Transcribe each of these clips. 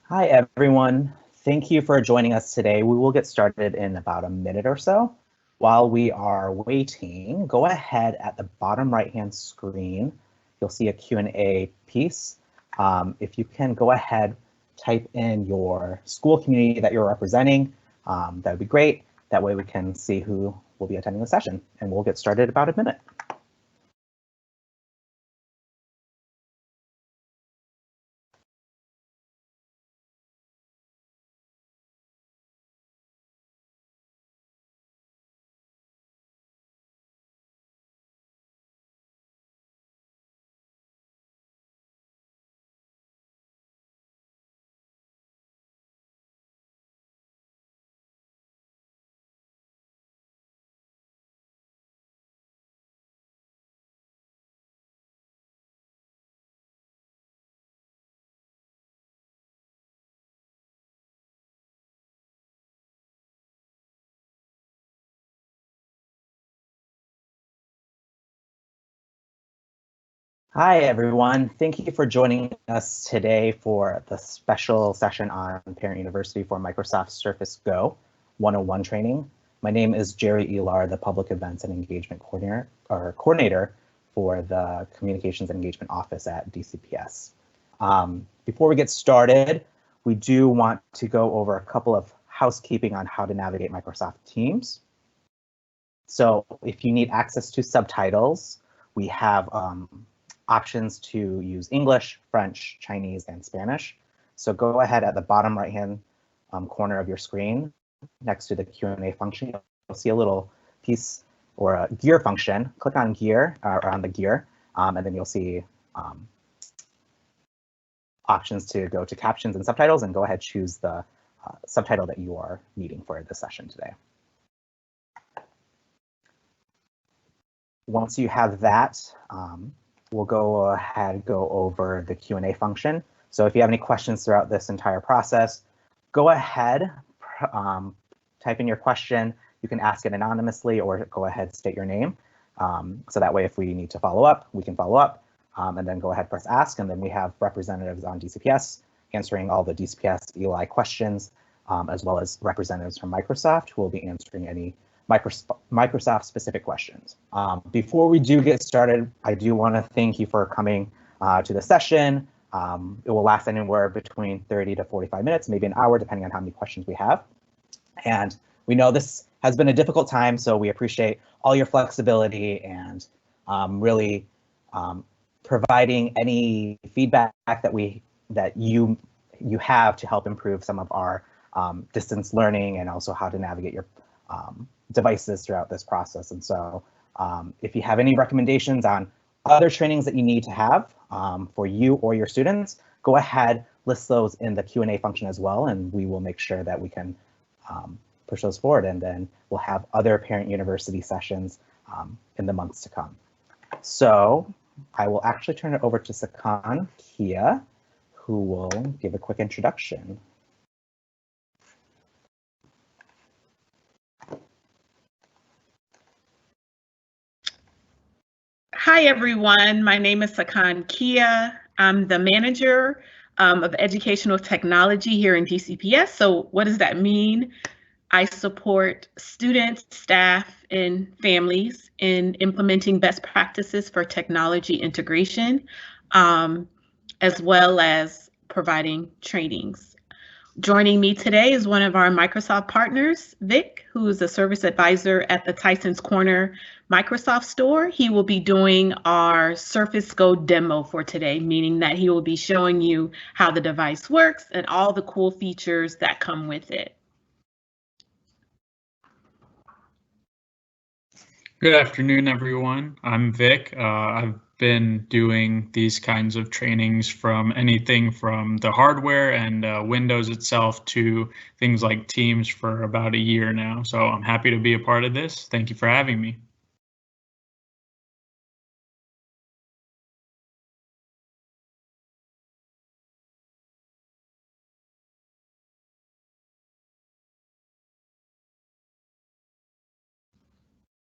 Hi, everyone. Thank you for joining us today. We will get started in about a minute or so. While we are waiting, go ahead at the bottom right-hand screen. You'll see a Q&A piece. If you can go ahead, type in your school community that you're representing, that would be great. That way we can see who will be attending the session, and we'll get started in about a minute. Hi, everyone. Thank you for joining us today for the special session on Parent University for Microsoft Surface Go 101 training. My name is Jerry Ilar, the Public Events and Engagement Coordinator for the Communications and Engagement Office at DCPS. Before we get started, we do want to go over a couple of housekeeping on how to navigate Microsoft Teams. So if you need access to subtitles, we have options to use English, French, Chinese, and Spanish. So go ahead at the bottom right-hand corner of your screen next to the Q&A function. You'll see a little piece or a gear function. Click on gear or on the gear, and then you'll see options to go to captions and subtitles, and go ahead choose the subtitle that you are needing for the session today. Once you have that, we'll go ahead, go over the Q&A function. So if you have any questions throughout this entire process, go ahead, type in your question. You can ask it anonymously or go ahead, state your name. So that way, if we need to follow up, we can follow up, and then go ahead, press ask. And then we have representatives on DCPS answering all the DCPS ELi questions, as well as representatives from Microsoft who will be answering any Microsoft specific questions. Before we do get started, I do want to thank you for coming to the session. It will last anywhere between 30 to 45 minutes, maybe an hour, depending on how many questions we have. And we know this has been a difficult time, so we appreciate all your flexibility and really providing any feedback that you have to help improve some of our distance learning and also how to navigate your devices throughout this process. And so if you have any recommendations on other trainings that you need to have for you or your students, go ahead, list those in the Q&A function as well, and we will make sure that we can push those forward, and then we'll have other Parent University sessions in the months to come. So I will actually turn it over to Sakon Kieh, who will give a quick introduction. Hi, everyone. My name is Sakon Kieh. I'm the manager of educational technology here in DCPS. So what does that mean? I support students, staff, and families in implementing best practices for technology integration, as well as providing trainings. Joining me today is one of our Microsoft partners, Vic, who is a service advisor at the Tyson's Corner Microsoft store. He will be doing our Surface Go demo for today, meaning that he will be showing you how the device works and all the cool features that come with it. Good afternoon, everyone. I'm Vic. I've been doing these kinds of trainings from anything from the hardware and Windows itself to things like Teams for about a year now. So I'm happy to be a part of this. Thank you for having me.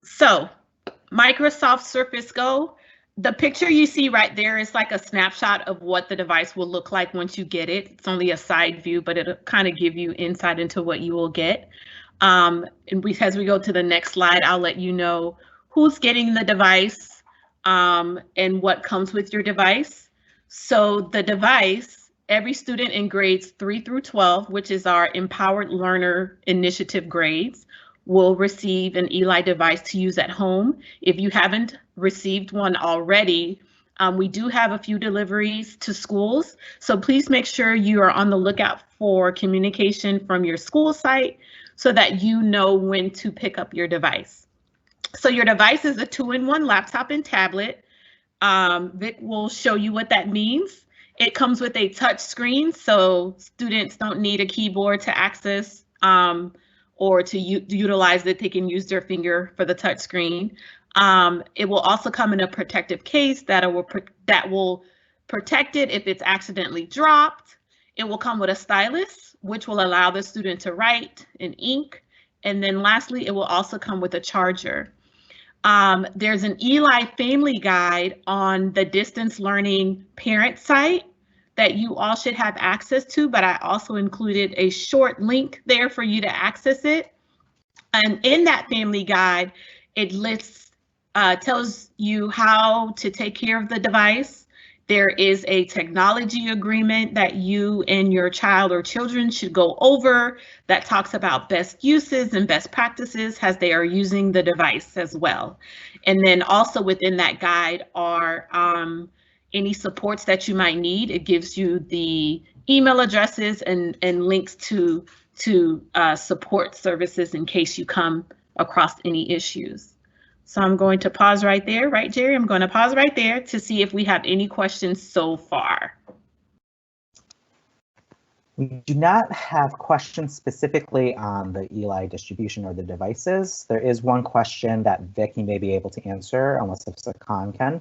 So Microsoft Surface Go, The picture you see right there is like a snapshot of what the device will look like once you get it. It's only a side view, but it'll kind of give you insight into what you will get. And as we go to the next slide, I'll let you know who's getting the device and what comes with your device. So the device, every student in grades 3 through 12, which is our Empowered Learner Initiative grades, will receive an ELi device to use at home. If you haven't received one already, we do have a few deliveries to schools. So please make sure you are on the lookout for communication from your school site so that you know when to pick up your device. So your device is a 2-in-1 laptop and tablet. Vic will show you what that means. It comes with a touch screen, so students don't need a keyboard to access or to utilize it. They can use their finger for the touch screen. It will also come in a protective case that will protect it if it's accidentally dropped. It will come with a stylus, which will allow the student to write in ink. And then lastly, it will also come with a charger. There's an ELi family guide on the distance learning parent site that you all should have access to, but I also included a short link there for you to access it. And in that family guide, it tells you how to take care of the device. There is a technology agreement that you and your child or children should go over that talks about best uses and best practices as they are using the device as well. And then also within that guide are any supports that you might need. It gives you the email addresses and links to support services in case you come across any issues. So I'm going to pause right there, right, Jerry? I'm going to pause right there to see if we have any questions so far. We do not have questions specifically on the ELi distribution or the devices. There is one question that Vic may be able to answer, unless if Sakon can.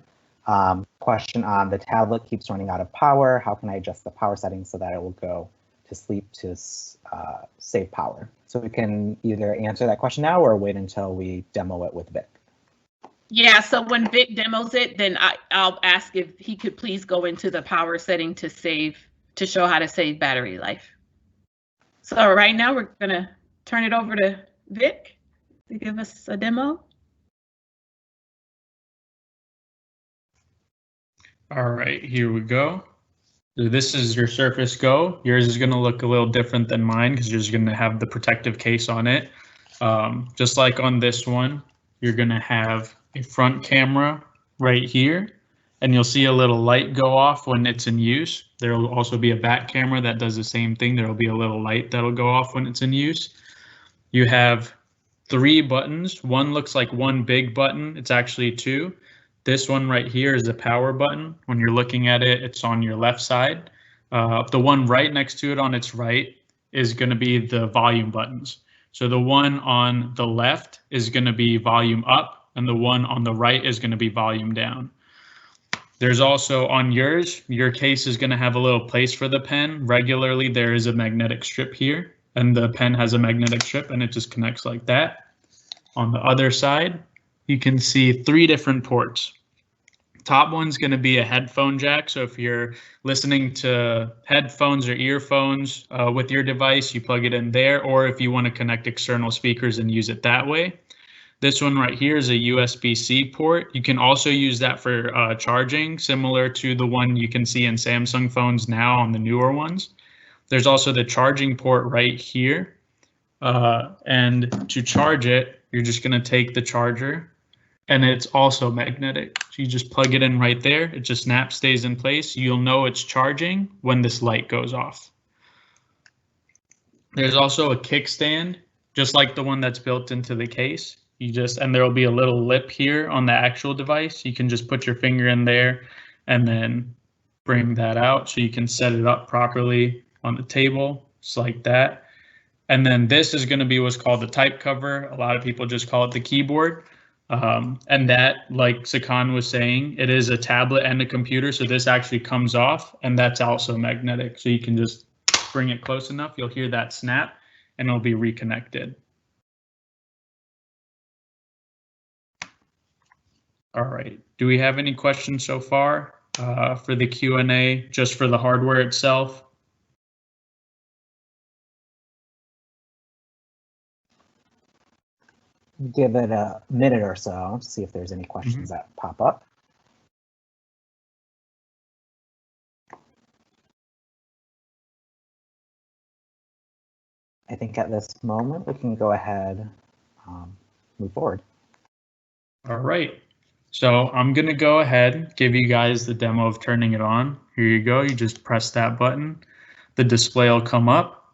Question on the tablet keeps running out of power. How can I adjust the power settings so that it will go to sleep to save power? So we can either answer that question now or wait until we demo it with Vic. Yeah, so when Vic demos it, then I'll ask if he could please go into the power setting to show how to save battery life. So right now we're gonna turn it over to Vic to give us a demo. All right, here we go. So this is your Surface Go. Yours is going to look a little different than mine because yours is going to have the protective case on it. Just like on this one, you're going to have a front camera right here, and you'll see a little light go off when it's in use. There will also be a back camera that does the same thing. There will be a little light that'll go off when it's in use. You have 3 buttons. One looks like one big button. It's actually 2. This one right here is the power button. When you're looking at it, it's on your left side. The one right next to it on its right is going to be the volume buttons. So the one on the left is going to be volume up, and the one on the right is going to be volume down. There's also on yours, your case is going to have a little place for the pen. Regularly, there is a magnetic strip here, and the pen has a magnetic strip, and it just connects like that. On the other side, you can see 3 different ports. Top one's going to be a headphone jack. So if you're listening to headphones or earphones with your device, you plug it in there, or if you want to connect external speakers and use it that way. This one right here is a USB-C port. You can also use that for charging, similar to the one you can see in Samsung phones now on the newer ones. There's also the charging port right here. And to charge it, you're just going to take the charger, and it's also magnetic. So you just plug it in right there. It just snaps, stays in place. You'll know it's charging when this light goes off. There's also a kickstand, just like the one that's built into the case. And there will be a little lip here on the actual device. You can just put your finger in there and then bring that out so you can set it up properly on the table, just like that. And then this is going to be what's called the type cover. A lot of people just call it the keyboard. And that, like Sakon was saying, it is a tablet and a computer. So this actually comes off, and that's also magnetic. So you can just bring it close enough. You'll hear that snap, and it'll be reconnected. All right. Do we have any questions so far for the Q&A, just for the hardware itself? Give it a minute or so to see if there's any questions that pop up. I think at this moment we can go ahead, move forward. All right. So I'm going to go ahead and give you guys the demo of turning it on. Here you go. You just press that button. The display will come up.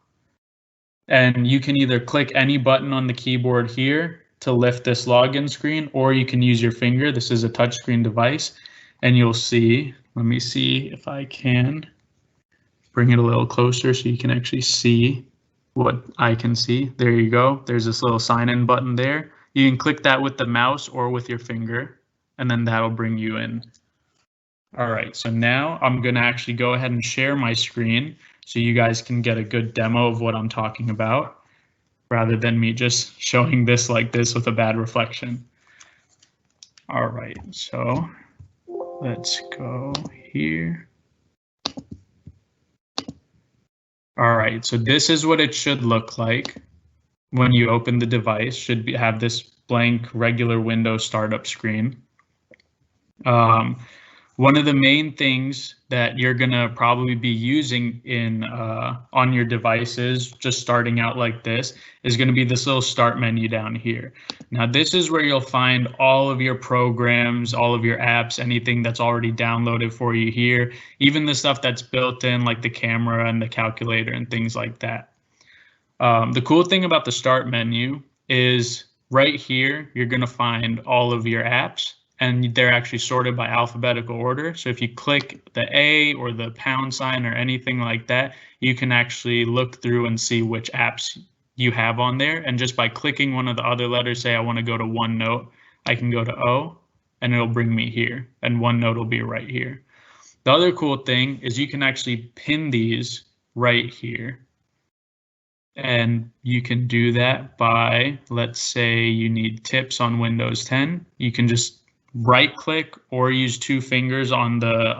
And you can either click any button on the keyboard here to lift this login screen, or you can use your finger. This is a touchscreen device. And you'll see, let me see if I can bring it a little closer so you can actually see what I can see. There you go. There's this little sign in button there. You can click that with the mouse or with your finger, and then that'll bring you in. All right, so now I'm going to actually go ahead and share my screen so you guys can get a good demo of what I'm talking about, rather than me just showing this like this with a bad reflection. All right, so let's go here. All right, so this is what it should look like when you open the device. Should have this blank regular Windows startup screen. One of the main things that you're gonna probably be using in on your devices, just starting out like this, is gonna be this little start menu down here. Now this is where you'll find all of your programs, all of your apps, anything that's already downloaded for you here, even the stuff that's built in like the camera and the calculator and things like that. The cool thing about the start menu is right here, you're gonna find all of your apps, and they're actually sorted by alphabetical order. So if you click the A or the pound sign or anything like that, you can actually look through and see which apps you have on there. And just by clicking one of the other letters, say I want to go to OneNote, I can go to O and it'll bring me here, and OneNote will be right here. The other cool thing is you can actually pin these right here. And you can do that by, let's say you need tips on Windows 10, you can just right click or use two fingers on the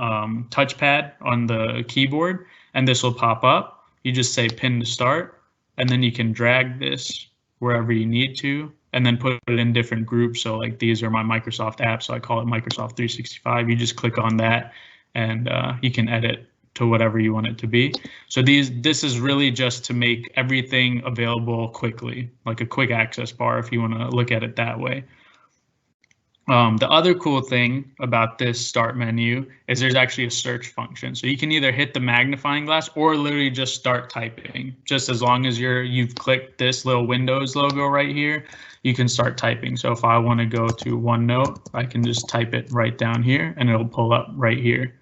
touchpad on the keyboard, and this will pop up. You just say pin to start, and then you can drag this wherever you need to, and then put it in different groups. So like these are my Microsoft apps, so I call it Microsoft 365. You just click on that, and you can edit to whatever you want it to be. So this is really just to make everything available quickly, like a quick access bar if you want to look at it that way. The other cool thing about this start menu is there's actually a search function. So you can either hit the magnifying glass or literally just start typing. Just as long as you've clicked this little Windows logo right here, you can start typing. So if I want to go to OneNote, I can just type it right down here and it'll pull up right here.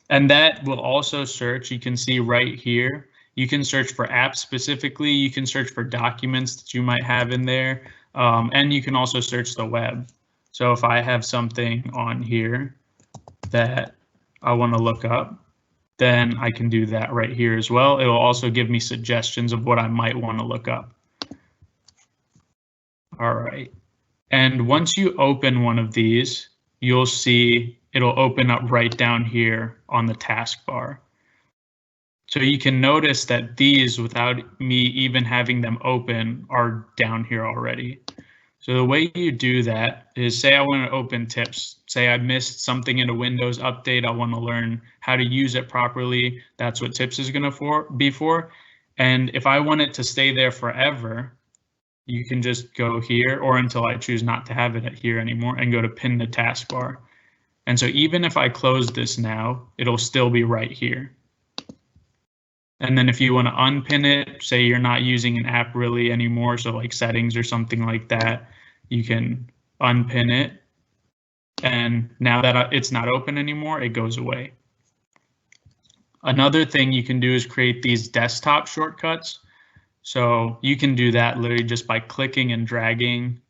And that will also search, you can see right here, you can search for apps specifically, you can search for documents that you might have in there, and you can also search the web. So if I have something on here that I want to look up, then I can do that right here as well. It will also give me suggestions of what I might want to look up. All right. And once you open one of these, you'll see it'll open up right down here on the taskbar. So you can notice that these, without me even having them open, are down here already. So the way you do that is, say I want to open tips, say I missed something in a Windows update, I want to learn how to use it properly. That's what tips is going to be for. And if I want it to stay there forever, you can just go here, or until I choose not to have it here anymore, and go to pin the taskbar. And so even if I close this now, it'll still be right here. And then if you want to unpin it, say you're not using an app really anymore, so like settings or something like that, you can unpin it. And now that it's not open anymore, it goes away. Another thing you can do is create these desktop shortcuts. So you can do that literally just by clicking and dragging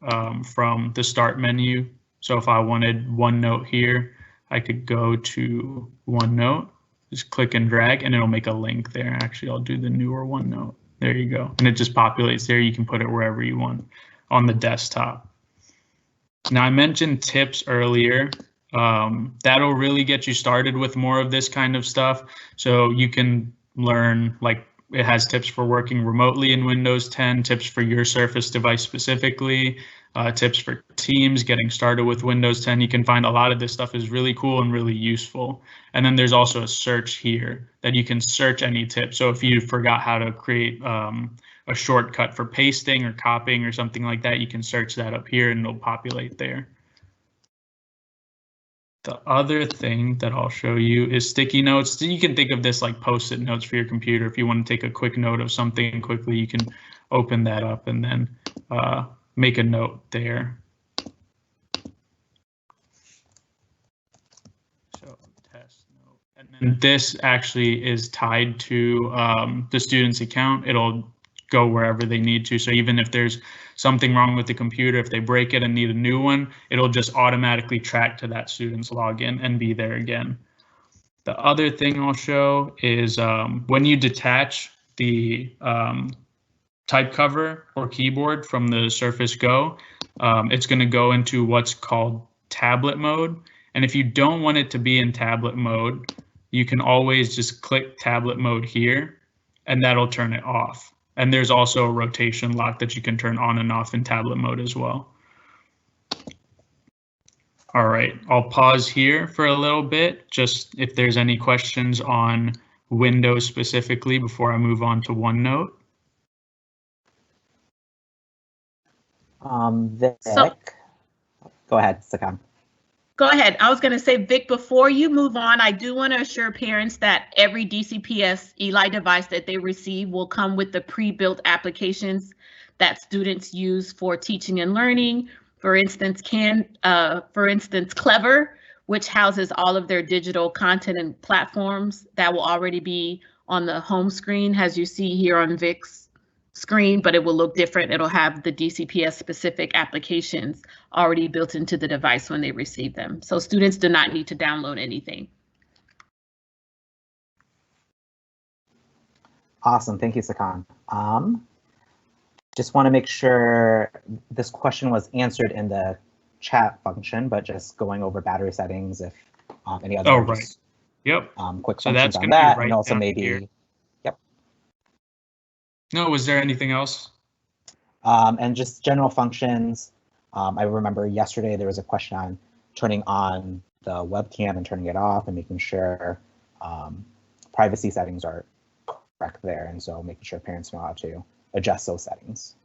from the start menu. So if I wanted OneNote here, I could go to OneNote. Just click and drag and it'll make a link there. Actually, I'll do the newer OneNote. There you go. And it just populates there. You can put it wherever you want on the desktop. Now, I mentioned tips earlier. That'll really get you started with more of this kind of stuff. So you can learn, like, it has tips for working remotely in Windows 10, tips for your Surface device specifically, tips for Teams, getting started with Windows 10. You can find a lot of this stuff is really cool and really useful. And then there's also a search here that you can search any tip. So if you forgot how to create a shortcut for pasting or copying or something like that, you can search that up here and it'll populate there. The other thing that I'll show you is sticky notes. So you can think of this like post-it notes for your computer. If you want to take a quick note of something quickly, you can open that up and then make a note there. So test note. And then this actually is tied to the student's account. It'll go wherever they need to. So even if there's something wrong with the computer, if they break it and need a new one, it'll just automatically track to that student's login and be there again. The other thing I'll show is when you detach the type cover or keyboard from the Surface Go, it's going to go into what's called tablet mode. And if you don't want it to be in tablet mode, you can always just click tablet mode here and that'll turn it off. And there's also a rotation lock that you can turn on and off in tablet mode as well. All right, I'll pause here for a little bit, just if there's any questions on Windows specifically before I move on to OneNote. Vic, go ahead, Sakon. Go ahead. I was going to say, Vic, before you move on, I do want to assure parents that every DCPS ELi device that they receive will come with the pre-built applications that students use for teaching and learning. For instance, Clever, which houses all of their digital content and platforms that will already be on the home screen, as you see here on Vic's screen, but it will look different. It'll have the DCPS specific applications already built into the device when they receive them. So students do not need to download anything. Awesome, thank you, Sakon. Just want to make sure this question was answered in the chat function, but just going over battery settings, if any other Yep. Quick So functions that's on that, right and also maybe here. No, was there anything else? And just general functions. I remember yesterday there was a question on turning on the webcam and turning it off and making sure privacy settings are correct there. And so making sure parents know how to adjust those settings.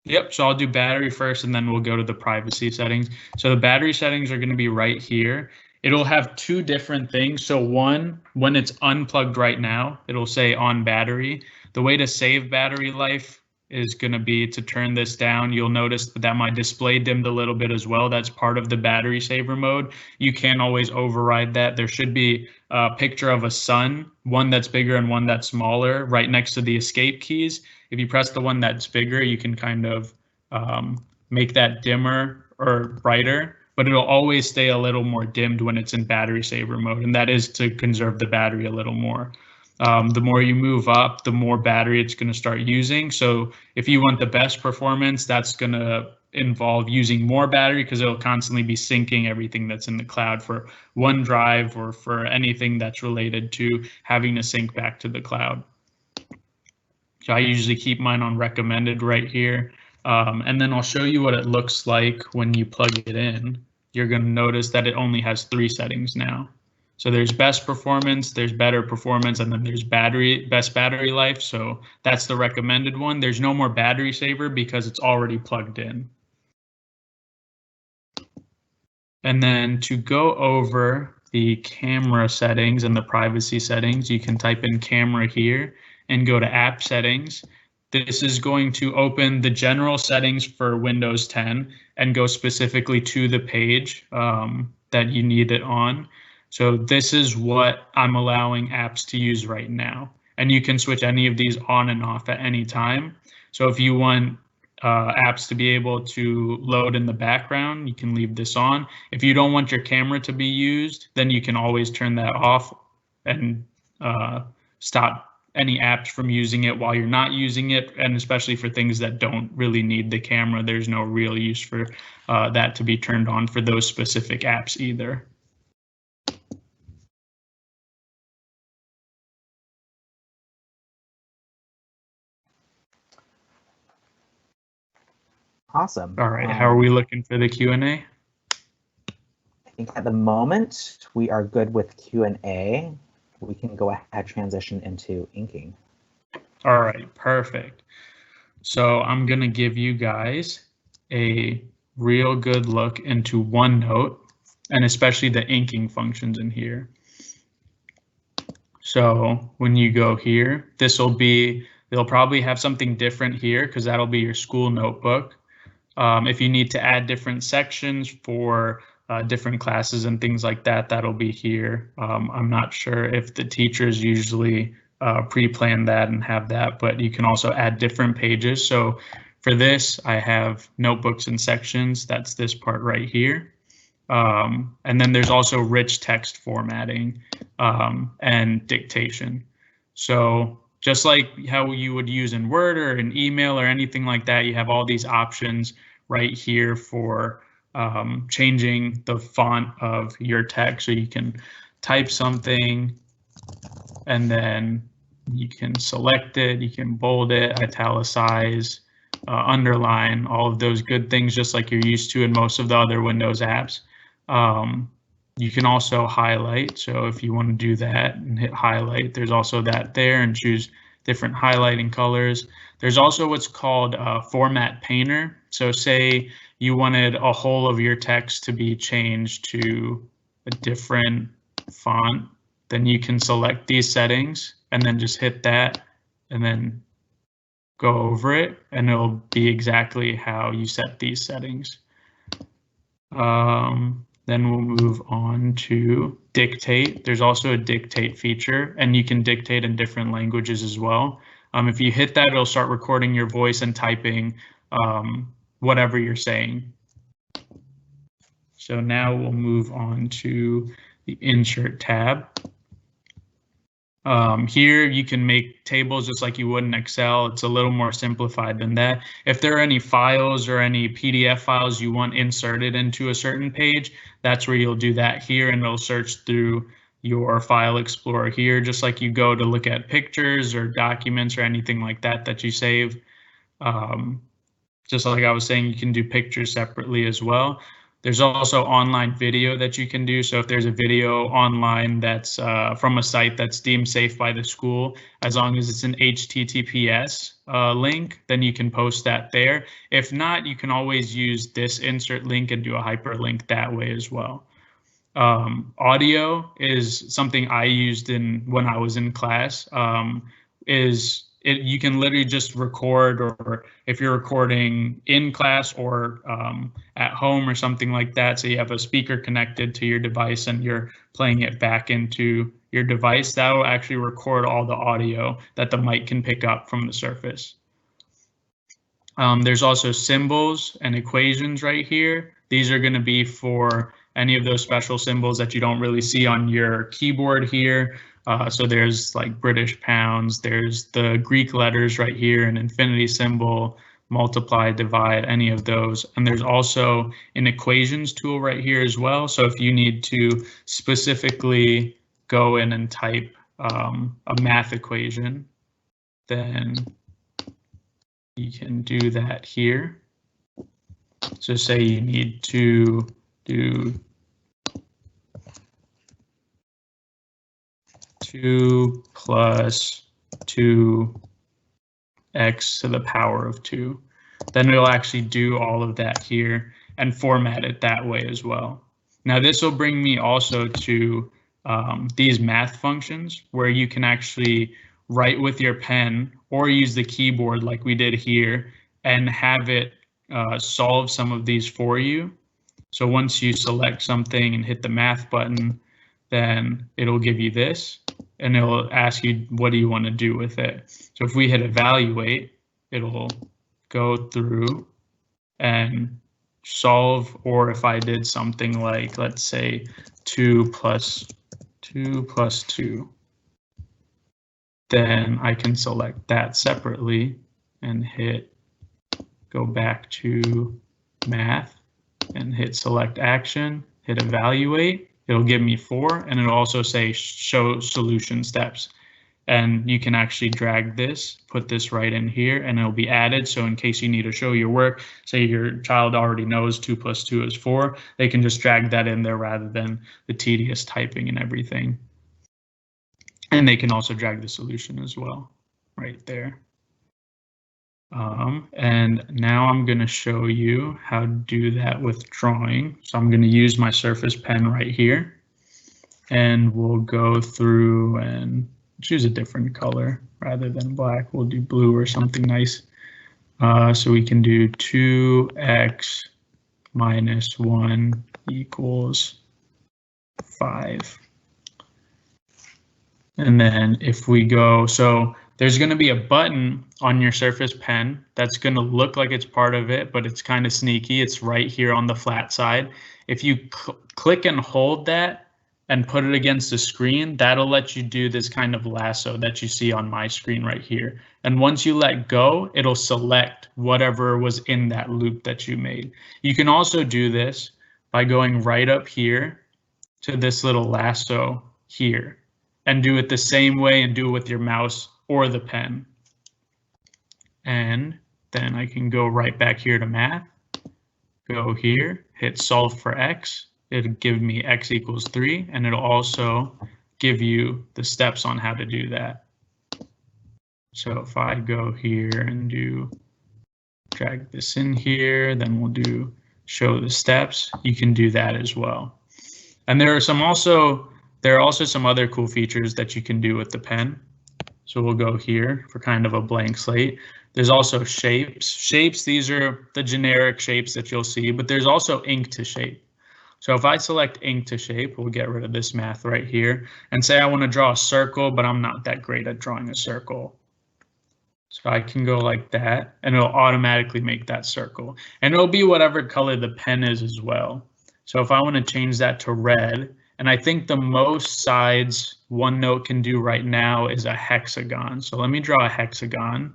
Yep, so I'll do battery first and then we'll go to the privacy settings. So the battery settings are going to be right here. It'll have two different things. So one, when it's unplugged right now, it'll say on battery. The way to save battery life is going to be to turn this down. You'll notice that my display dimmed a little bit as well. That's part of the battery saver mode. You can always override that. There should be a picture of a sun, one that's bigger and one that's smaller, right next to the escape keys. If you press the one that's bigger, you can kind of make that dimmer or brighter, but it'll always stay a little more dimmed when it's in battery saver mode, and that is to conserve the battery a little more. The more you move up, the more battery it's going to start using. So if you want the best performance, that's going to involve using more battery because it'll constantly be syncing everything that's in the cloud for OneDrive or for anything that's related to having to sync back to the cloud. So I usually keep mine on recommended right here. And then I'll show you what it looks like when you plug it in. You're going to notice that it only has 3 settings now. So there's best performance, there's better performance, and then there's best battery life. So that's the recommended one. There's no more battery saver because it's already plugged in. And then to go over the camera settings and the privacy settings, you can type in camera here and go to app settings. This is going to open the general settings for Windows 10 and go specifically to the page that you need it on. So this is what I'm allowing apps to use right now. And you can switch any of these on and off at any time. So if you want apps to be able to load in the background, you can leave this on. If you don't want your camera to be used, then you can always turn that off and stop any apps from using it while you're not using it, and especially for things that don't really need the camera, there's no real use for that to be turned on for those specific apps either. Awesome. All right, how are we looking for the Q&A? I think at the moment we are good with Q&A. We can go ahead, transition into inking. All right, perfect. So I'm going to give you guys a real good look into OneNote, and especially the inking functions in here. So when you go here, they'll probably have something different here because that'll be your school notebook. If you need to add different sections for different classes and things like that, that'll be here. I'm not sure if the teachers usually pre-plan that and have that, but you can also add different pages. So for this, I have notebooks and sections. That's this part right here. And then there's also rich text formatting and dictation. So just like how you would use in Word or an email or anything like that, you have all these options right here for changing the font of your text. So you can type something and then you can select it, you can bold it, italicize, underline, all of those good things just like you're used to in most of the other Windows apps. You can also highlight, so if you want to do that and hit highlight, there's also that there, and choose different highlighting colors. There's also what's called Format Painter. So say you wanted a whole of your text to be changed to a different font, then you can select these settings and then just hit that and then go over it, and it'll be exactly how you set these settings. Then we'll move on to dictate. There's also a dictate feature, and you can dictate in different languages as well. If you hit that, it'll start recording your voice and typing whatever you're saying. So now we'll move on to the insert tab. Here you can make tables just like you would in Excel. It's a little more simplified than that. If there are any files or any PDF files you want inserted into a certain page, that's where you'll do that here, and it'll search through your file explorer here, just like you go to look at pictures or documents or anything like that that you save. Just like I was saying, you can do pictures separately as well. There's also online video that you can do. So if there's a video online that's from a site that's deemed safe by the school, as long as it's an HTTPS link, then you can post that there. If not, you can always use this insert link and do a hyperlink that way as well. Audio is something I used when I was in class. You can literally just record, or if you're recording in class or at home or something like that, so you have a speaker connected to your device and you're playing it back into your device, that will actually record all the audio that the mic can pick up from the surface. There's also symbols and equations right here. These are going to be for any of those special symbols that you don't really see on your keyboard here. So there's like British pounds, there's the Greek letters right here, an infinity symbol, multiply, divide, any of those. And there's also an equations tool right here as well. So if you need to specifically go in and type a math equation, then you can do that here. So say you need to do 2 plus 2x to the power of 2. Then it'll actually do all of that here and format it that way as well. Now this will bring me also to these math functions where you can actually write with your pen or use the keyboard like we did here and have it solve some of these for you. So once you select something and hit the math button, then it'll give you this and it'll ask you, what do you want to do with it? So if we hit evaluate, it'll go through and solve, or if I did something like, let's say 2 plus 2, then I can select that separately and hit go back to math and hit select action, hit evaluate. It'll give me 4, and it'll also say show solution steps. And you can actually drag this, put this right in here, and it'll be added. So in case you need to show your work, say your child already knows 2 + 2 is 4, they can just drag that in there rather than the tedious typing and everything. And they can also drag the solution as well, right there. And now I'm going to show you how to do that with drawing. So I'm going to use my Surface Pen right here, and we'll go through and choose a different color rather than black. We'll do blue or something nice. So we can do 2x minus 1 equals 5. And then if we go, so there's going to be a button on your Surface Pen that's going to look like it's part of it, but it's kind of sneaky. It's right here on the flat side. If you click and hold that and put it against the screen, that'll let you do this kind of lasso that you see on my screen right here. And once you let go, it'll select whatever was in that loop that you made. You can also do this by going right up here to this little lasso here and do it the same way and do it with your mouse or the pen. And then I can go right back here to math, go here, hit solve for x. It'll give me x equals 3, and it'll also give you the steps on how to do that. So if I go here and drag this in here, then we'll do show the steps. You can do that as well. And there are also some other cool features that you can do with the pen. So we'll go here for kind of a blank slate. There's also shapes. Shapes, these are the generic shapes that you'll see, but there's also ink to shape. So if I select ink to shape, we'll get rid of this math right here and say I want to draw a circle, but I'm not that great at drawing a circle. So I can go like that, and it'll automatically make that circle. And it'll be whatever color the pen is as well. So if I want to change that to red, and I think the most sides OneNote can do right now is a hexagon. So let me draw a hexagon.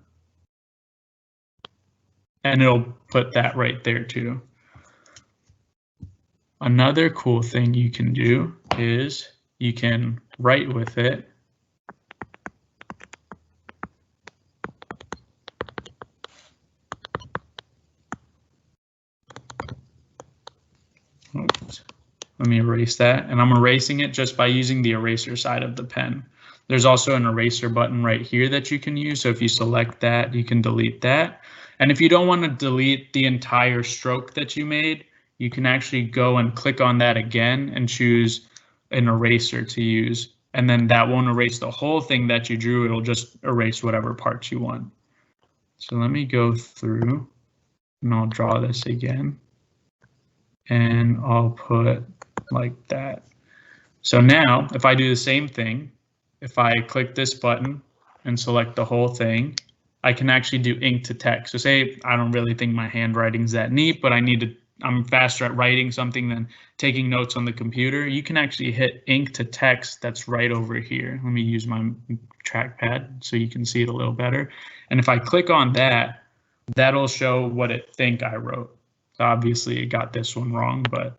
And it'll put that right there too. Another cool thing you can do is you can write with it. Oops. Let me erase that, and I'm erasing it just by using the eraser side of the pen. There's also an eraser button right here that you can use, so if you select that, you can delete that. And if you don't want to delete the entire stroke that you made, you can actually go and click on that again and choose an eraser to use, and then that won't erase the whole thing that you drew, it'll just erase whatever parts you want. So let me go through, and I'll draw this again, and I'll put like that. So now if I do the same thing, if I click this button and select the whole thing, I can actually do ink to text. So say I don't really think my handwriting's that neat, but I'm faster at writing something than taking notes on the computer. You can actually hit ink to text that's right over here. Let me use my trackpad so you can see it a little better. And if I click on that, that'll show what it think I wrote. So obviously it got this one wrong, but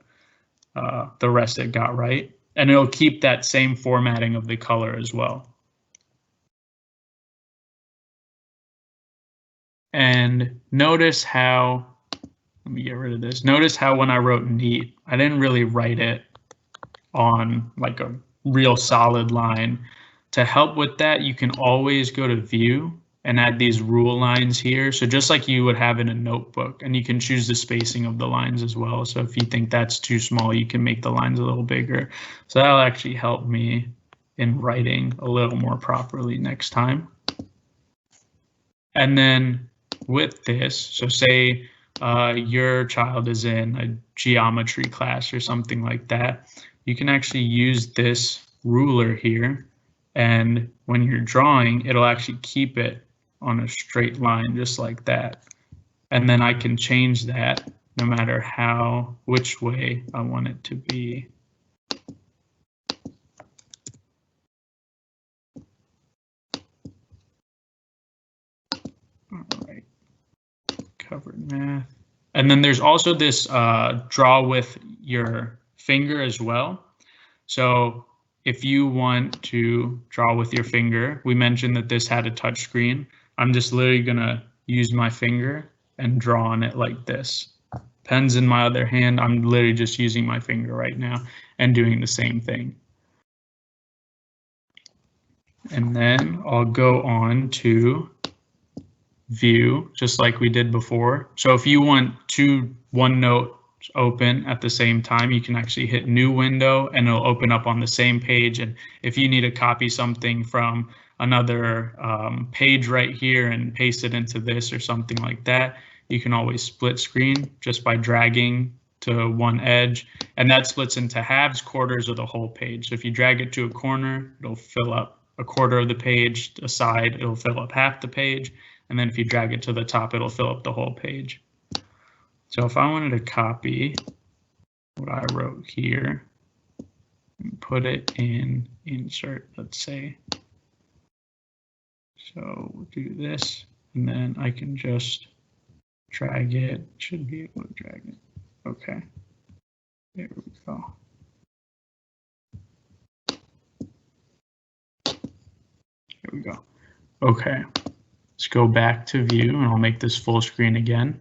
the rest it got right. And it'll keep that same formatting of the color as well. And notice how, let me get rid of this. Notice how when I wrote neat, I didn't really write it on like a real solid line. To help with that, you can always go to view and add these rule lines here. So just like you would have in a notebook, and you can choose the spacing of the lines as well. So if you think that's too small, you can make the lines a little bigger. So that'll actually help me in writing a little more properly next time. And then with this, so say your child is in a geometry class or something like that, you can actually use this ruler here, and when you're drawing, it'll actually keep it on a straight line just like that. And then I can change that no matter which way I want it to be. covered math. And then there's also this draw with your finger as well. So if you want to draw with your finger, we mentioned that this had a touch screen. I'm just literally gonna use my finger and draw on it like this. Pen's in my other hand. I'm literally just using my finger right now and doing the same thing. And then I'll go on to view, just like we did before. So if you want two OneNote open at the same time, you can actually hit new window and it'll open up on the same page. And if you need to copy something from another page right here and paste it into this or something like that, you can always split screen just by dragging to one edge, and that splits into halves, quarters, or the whole page. So if you drag it to a corner, it'll fill up a quarter of the page. A side, it'll fill up half the page, and then if you drag it to the top, it'll fill up the whole page. So if I wanted to copy what I wrote here and put it in insert, let's say. So we'll do this, and then I can just drag it. Should be able to drag it. Okay, there we go. There we go. Okay, let's go back to view, and I'll make this full screen again.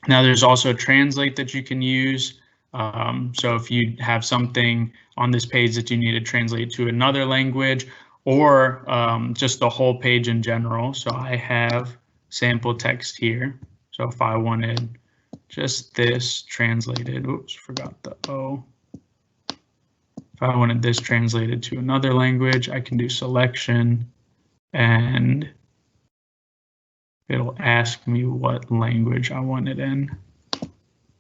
Now there's also translate that you can use. So if you have something on this page that you need to translate to another language, or just the whole page in general. So I have sample text here. So if I wanted just this translated, oops, forgot the O. If I wanted this translated to another language, I can do selection and it'll ask me what language I want it in.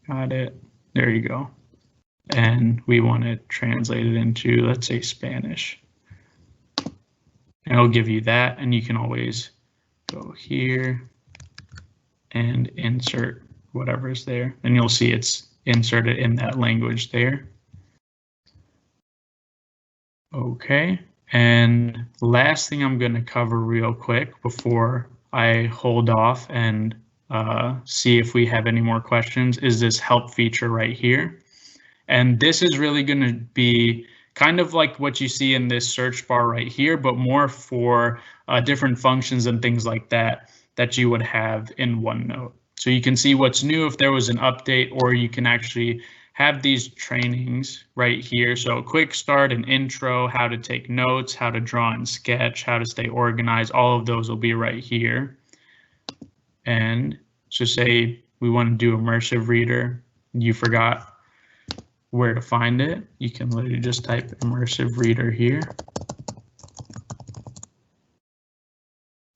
Got it. There you go. And we want it translated into, let's say, Spanish. And it'll give you that, and you can always go here and insert whatever is there, and you'll see it's inserted in that language there. Okay, and last thing I'm going to cover real quick before I hold off and see if we have any more questions is this help feature right here. And this is really going to be kind of like what you see in this search bar right here, but more for different functions and things like that that you would have in OneNote. So you can see what's new if there was an update, or you can actually have these trainings right here. So quick start and intro, how to take notes, how to draw and sketch, how to stay organized, all of those will be right here. And so say we want to do immersive reader, you forgot where to find it, you can literally just type immersive reader here.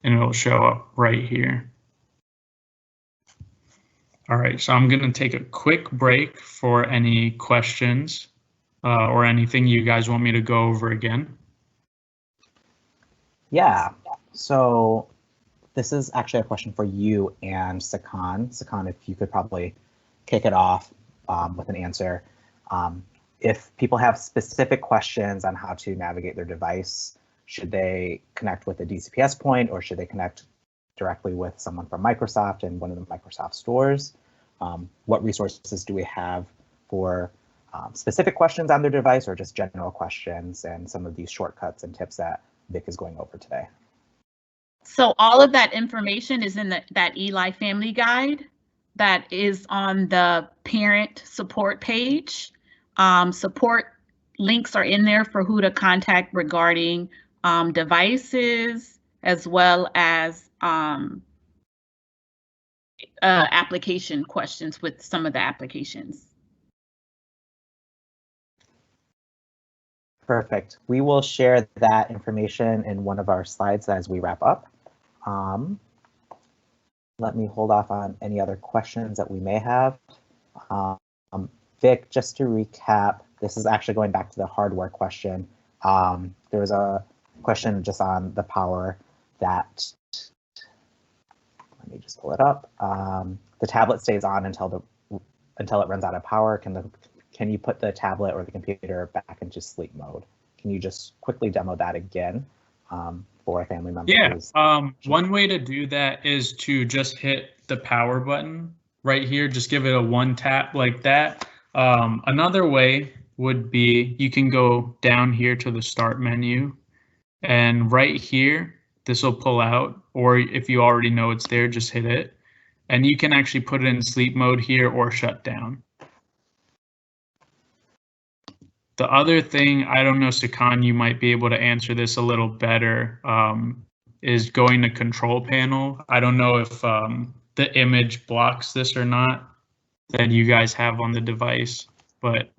And it'll show up right here. All right, so I'm going to take a quick break for any questions or anything you guys want me to go over again. Yeah, so this is actually a question for you and Sakon. Sakon, if you could probably kick it off with an answer. If people have specific questions on how to navigate their device, should they connect with a DCPS point, or should they connect directly with someone from Microsoft in one of the Microsoft stores? What resources do we have for specific questions on their device, or just general questions and some of these shortcuts and tips that Vic is going over today? So all of that information is in that ELi Family Guide that is on the parent support page. Support links are in there for who to contact regarding devices, as well as application questions with some of the applications. Perfect. We will share that information in one of our slides as we wrap up. Let me hold off on any other questions that we may have. Vic, just to recap, this is actually going back to the hardware question. There was a question just on the power that, let me just pull it up. The tablet stays on until it runs out of power. Can you put the tablet or the computer back into sleep mode? Can you just quickly demo that again? for a family member. Yeah, one way to do that is to just hit the power button right here. Just give it a one tap like that. Another way would be you can go down here to the start menu, and right here, this will pull out, or if you already know it's there, just hit it. And you can actually put it in sleep mode here or shut down. The other thing, I don't know, Sakon, you might be able to answer this a little better, is going to control panel. I don't know if the image blocks this or not that you guys have on the device, but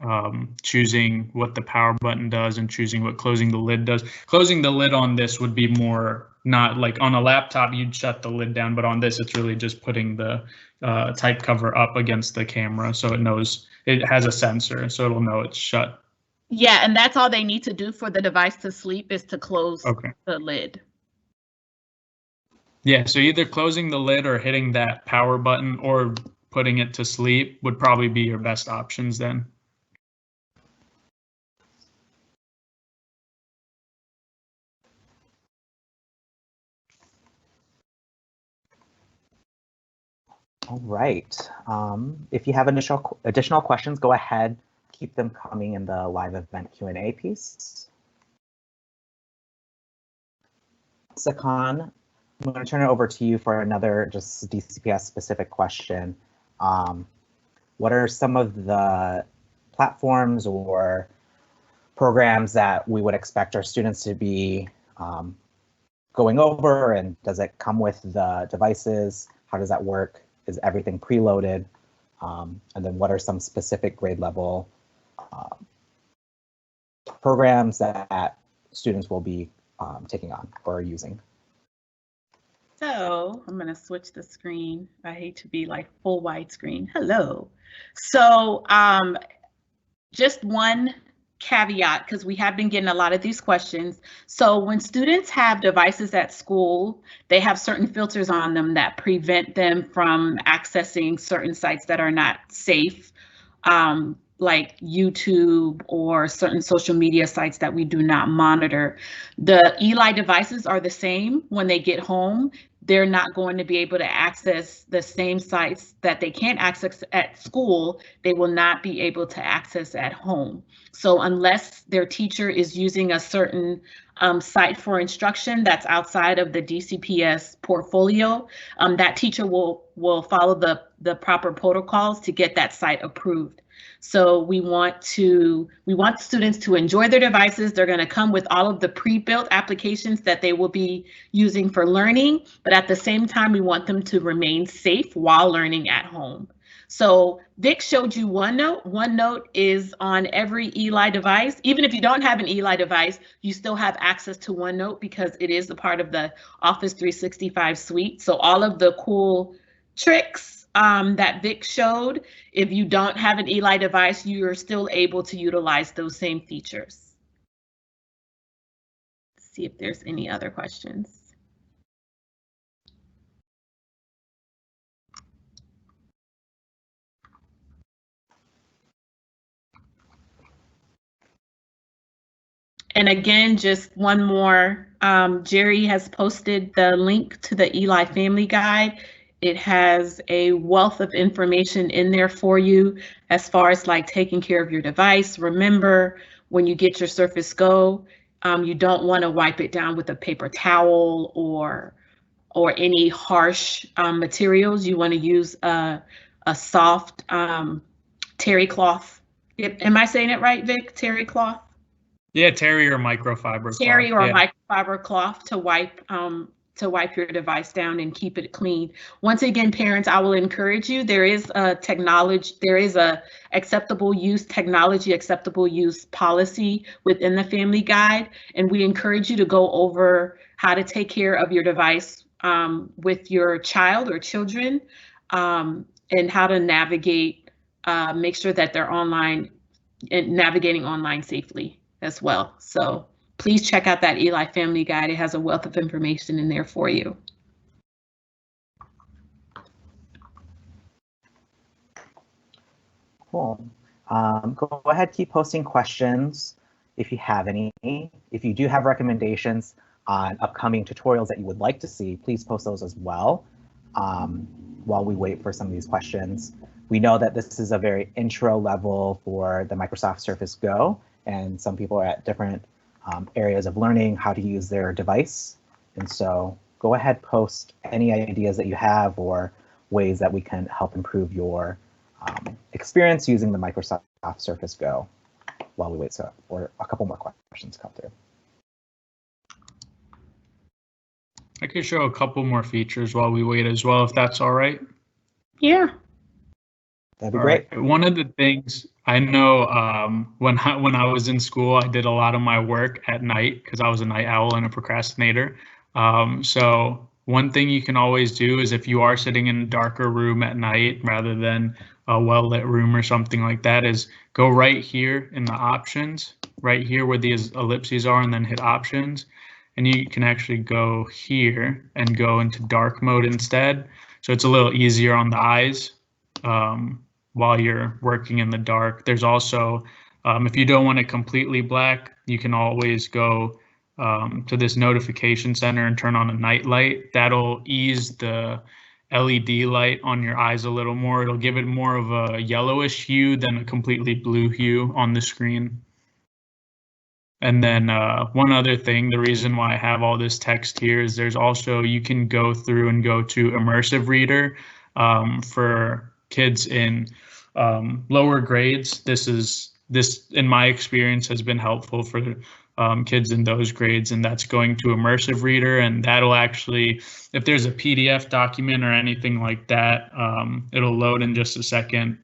choosing what the power button does and choosing what closing the lid does. Closing the lid on this would be more, not like on a laptop, you'd shut the lid down, but on this, it's really just putting the type cover up against the camera so it knows, it has a sensor, so it'll know it's shut. Yeah, and that's all they need to do for the device to sleep is to close the lid. Yeah, so either closing the lid or hitting that power button or putting it to sleep would probably be your best options then. All right. If you have additional questions, go ahead. Keep them coming in the live event Q&A piece. Sakon, I'm going to turn it over to you for another just DCPS specific question. What are some of the platforms or programs that we would expect our students to be going over, and does it come with the devices? How does that work? Is everything preloaded? And then what are some specific grade level programs that students will be taking on or using? So I'm going to switch the screen. I hate to be like full widescreen. Hello. So just one caveat, because we have been getting a lot of these questions. So when students have devices at school, they have certain filters on them that prevent them from accessing certain sites that are not safe, like YouTube or certain social media sites that we do not monitor. The ELi devices are the same when they get home. They're not going to be able to access the same sites that they can't access at school. They will not be able to access at home. So unless their teacher is using a certain site for instruction that's outside of the DCPS portfolio, that teacher will follow the proper protocols to get that site approved. So we want students to enjoy their devices. They're going to come with all of the pre-built applications that they will be using for learning, but at the same time, we want them to remain safe while learning at home. So Vic showed you OneNote. OneNote is on every ELi device. Even if you don't have an ELi device, you still have access to OneNote because it is a part of the Office 365 suite. So all of the cool tricks that Vic showed, if you don't have an ELi device, you are still able to utilize those same features. Let's see if there's any other questions. And again, just one more, Jerry has posted the link to the ELi Family Guide. It has a wealth of information in there for you as far as like taking care of your device. Remember, when you get your Surface Go, you don't want to wipe it down with a paper towel or any harsh materials. You want to use a soft terry cloth. Am I saying it right, Vic? Terry cloth? Yeah, terry or microfiber cloth. Terry or microfiber cloth to wipe your device down and keep it clean. Once again, parents, I will encourage you. There is a acceptable use policy within the Family Guide, and we encourage you to go over how to take care of your device with your child or children, and how to navigate, make sure that they're online and navigating online safely as well. So please check out that ELi Family Guide. It has a wealth of information in there for you. Cool. Go ahead, keep posting questions if you have any. If you do have recommendations, on upcoming tutorials that you would like to see, please post those as well while we wait for some of these questions. We know that this is a very intro level for the Microsoft Surface Go, and some people are at different areas of learning how to use their device. And so go ahead, post any ideas that you have or ways that we can help improve your experience using the Microsoft Surface Go while we wait for a couple more questions to come through. I could show a couple more features while we wait as well, if that's all right. Yeah. That'd be great. Right. One of the things I know when I was in school, I did a lot of my work at night because I was a night owl and a procrastinator. So one thing you can always do is if you are sitting in a darker room at night rather than a well-lit room or something like that, is go right here in the options, right here where these ellipses are, and then hit options. And you can actually go here and go into dark mode instead. So it's a little easier on the eyes while you're working in the dark. There's also, if you don't want it completely black, you can always go to this notification center and turn on a night light. That'll ease the LED light on your eyes a little more. It'll give it more of a yellowish hue than a completely blue hue on the screen. And then one other thing, the reason why I have all this text here is there's also, you can go through and go to immersive reader for kids in lower grades. This in my experience has been helpful for kids in those grades, and that's going to immersive reader, and that'll actually, if there's a PDF document or anything like that, it'll load in just a second.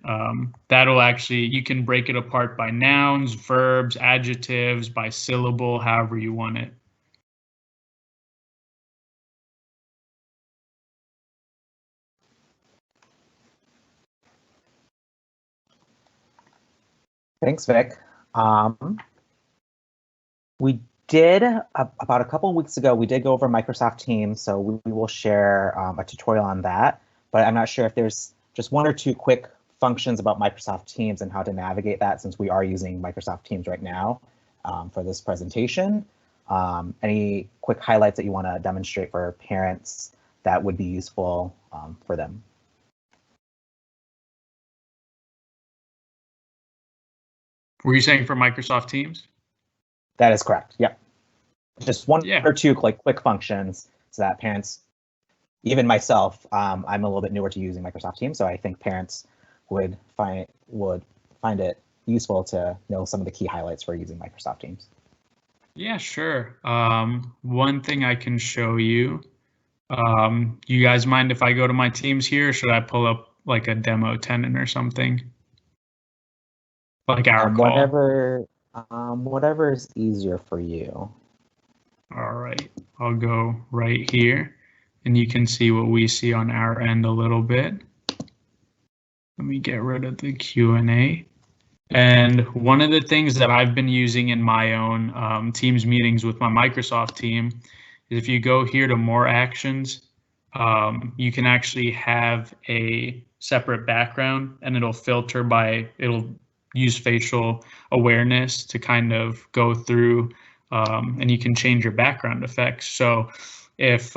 That'll actually, you can break it apart by nouns, verbs, adjectives, by syllable, however you want it. Thanks, Vic. We did, about a couple of weeks ago, we did go over Microsoft Teams, so we will share a tutorial on that, but I'm not sure if there's just one or two quick functions about Microsoft Teams and how to navigate that, since we are using Microsoft Teams right now for this presentation. Any quick highlights that you want to demonstrate for parents that would be useful for them? Were you saying for Microsoft Teams? That is correct. Yep. Just one Yeah. or two quick functions so that parents, even myself, I'm a little bit newer to using Microsoft Teams, so I think parents would find it useful to know some of the key highlights for using Microsoft Teams. Yeah, sure. One thing I can show you. You guys mind if I go to my Teams here, or should I pull up like a demo tenant or something? Like our call. Whatever is easier for you. All right, I'll go right here, and you can see what we see on our end a little bit. Let me get rid of the Q&A. And one of the things that I've been using in my own Teams meetings with my Microsoft team is if you go here to more actions, you can actually have a separate background, and it'll filter by, it'll use facial awareness to kind of go through, and you can change your background effects. So if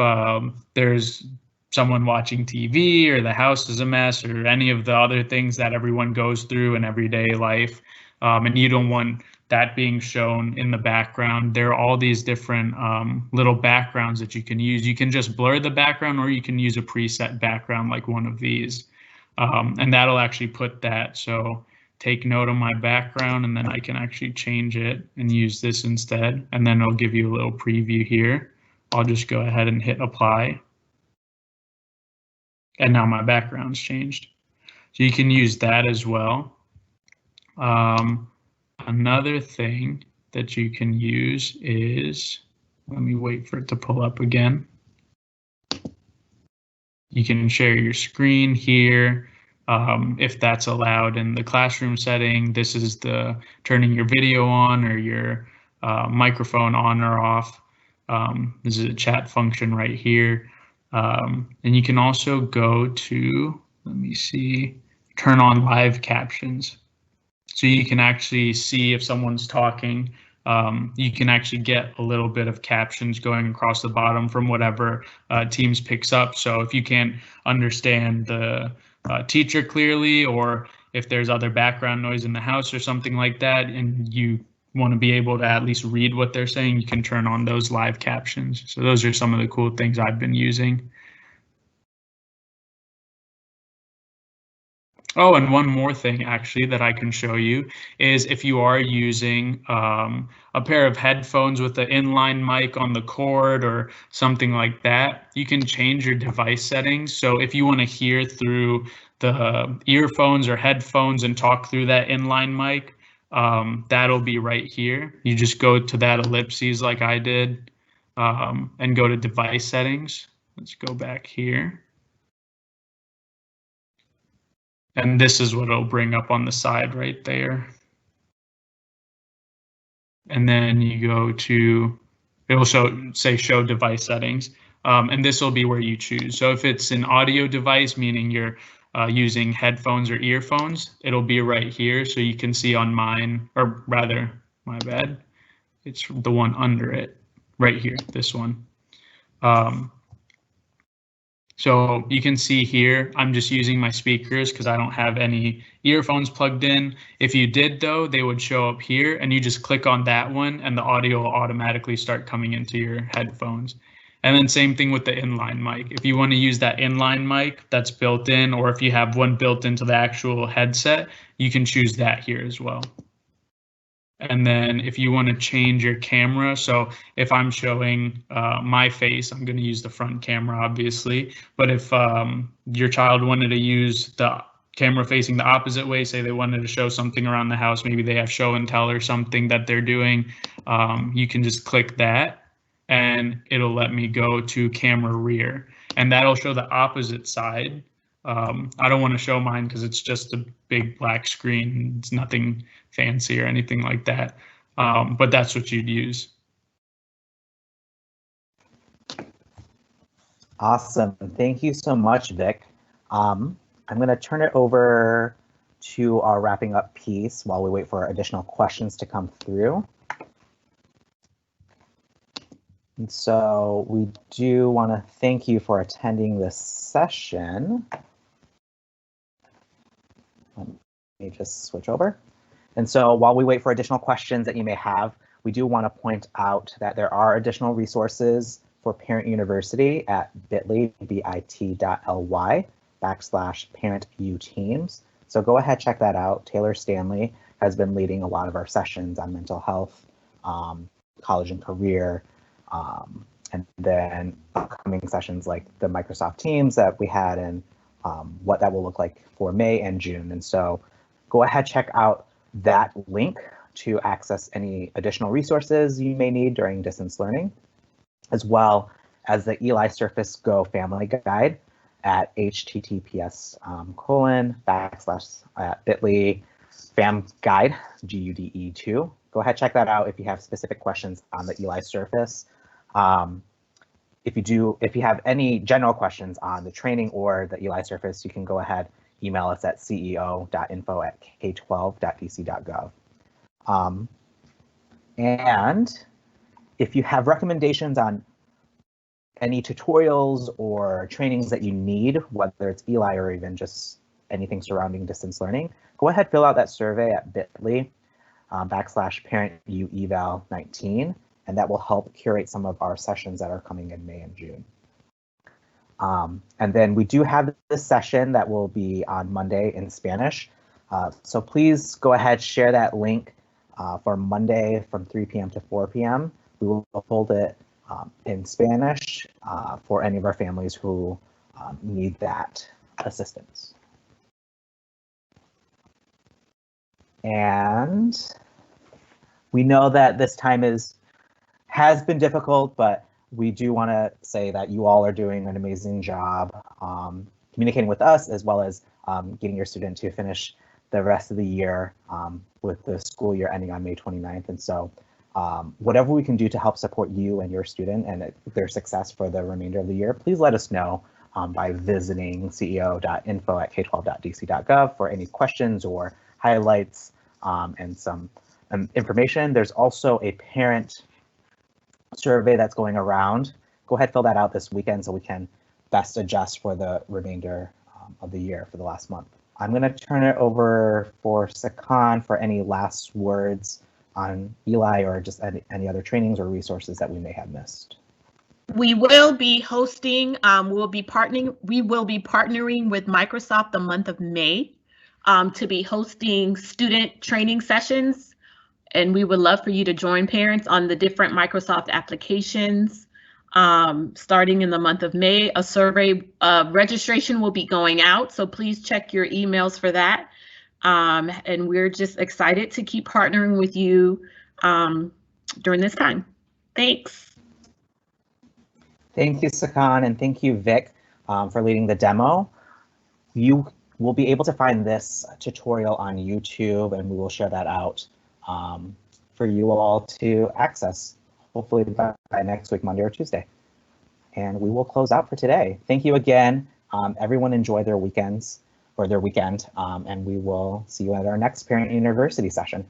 there's someone watching TV, or the house is a mess, or any of the other things that everyone goes through in everyday life, and you don't want that being shown in the background, there are all these different little backgrounds that you can use. You can just blur the background, or you can use a preset background like one of these, and that'll actually put that. So take note of my background, and then I can actually change it and use this instead. And then I'll give you a little preview here. I'll just go ahead and hit apply. And now my background's changed. So you can use that as well. Another thing that you can use is, let me wait for it to pull up again. You can share your screen here. If that's allowed in the classroom setting. This is the turning your video on or your microphone on or off. This is a chat function right here. And you can also go to, let me see, turn on live captions. So you can actually see if someone's talking you can actually get a little bit of captions going across the bottom from whatever Teams picks up. So if you can't understand the teacher clearly, or if there's other background noise in the house or something like that, and you want to be able to at least read what they're saying, you can turn on those live captions. So those are some of the cool things I've been using. Oh, and one more thing actually that I can show you is if you are using a pair of headphones with an inline mic on the cord or something like that, you can change your device settings. So if you want to hear through the earphones or headphones and talk through that inline mic, that'll be right here. You just go to that ellipses like I did and go to device settings. Let's go back here. And this is what it'll bring up on the side right there. And then you go to, it'll say show device settings. And this will be where you choose. So if it's an audio device, meaning you're using headphones or earphones, it'll be right here. So you can see on mine, or rather, my bad, it's the one under it, right here, this one. So you can see here, I'm just using my speakers because I don't have any earphones plugged in. If you did though, they would show up here and you just click on that one and the audio will automatically start coming into your headphones. And then same thing with the inline mic. If you want to use that inline mic that's built in, or if you have one built into the actual headset, you can choose that here as well. And then if you want to change your camera, so if I'm showing my face, I'm going to use the front camera, obviously. But if your child wanted to use the camera facing the opposite way, say they wanted to show something around the house, maybe they have show and tell or something that they're doing, you can just click that and it'll let me go to camera rear. And that'll show the opposite side. I don't want to show mine because it's just a big black screen. It's nothing fancy or anything like that, but that's what you'd use. Awesome. Thank you so much, Vic. I'm going to turn it over to our wrapping up piece while we wait for additional questions to come through. And so we do want to thank you for attending this session. Let me just switch over. And so while we wait for additional questions that you may have, we do want to point out that there are additional resources for Parent University at bit.ly/ParentUTeams. So go ahead, check that out. Taylor Stanley has been leading a lot of our sessions on mental health, college and career, and then upcoming sessions like the Microsoft Teams that we had and what that will look like for May and June. And so go ahead, check out that link to access any additional resources you may need during distance learning, as well as the Eli Surface Go Family Guide at https://bit.ly/famguide, GUDE2. Go ahead, check that out if you have specific questions on the Eli Surface. If you have any general questions on the training or the Eli Surface, you can go ahead, email us at ceo.info@k12.dc.gov. And if you have recommendations on any tutorials or trainings that you need, whether it's Eli or even just anything surrounding distance learning, go ahead, fill out that survey at bit.ly/ParentUEval19, and that will help curate some of our sessions that are coming in May and June. And then we do have this session that will be on Monday in Spanish. So please go ahead, share that link for Monday from 3 p.m. to 4 p.m. We will hold it in Spanish for any of our families who need that assistance. And we know that this time has been difficult, but we do want to say that you all are doing an amazing job communicating with us, as well as getting your student to finish the rest of the year with the school year ending on May 29th. And so whatever we can do to help support you and your student and their success for the remainder of the year, please let us know by visiting ceo.info@k12.dc.gov for any questions or highlights and some information. There's also a parent survey that's going around. Go ahead, fill that out this weekend so we can best adjust for the remainder of the year for the last month. I'm going to turn it over for Sakon for any last words on ELi or just any other trainings or resources that we may have missed. We will be hosting, we will be partnering with Microsoft the month of May to be hosting student training sessions. And we would love for you to join parents on the different Microsoft applications. Starting in the month of May, a survey registration will be going out, so please check your emails for that. And we're just excited to keep partnering with you during this time. Thanks. Thank you, Sakon, and thank you, Vic, for leading the demo. You will be able to find this tutorial on YouTube, and we will share that out for you all to access, hopefully by next week, Monday or Tuesday. And we will close out for today. Thank you again. Everyone enjoy their weekends or their weekend, and we will see you at our next Parent University session.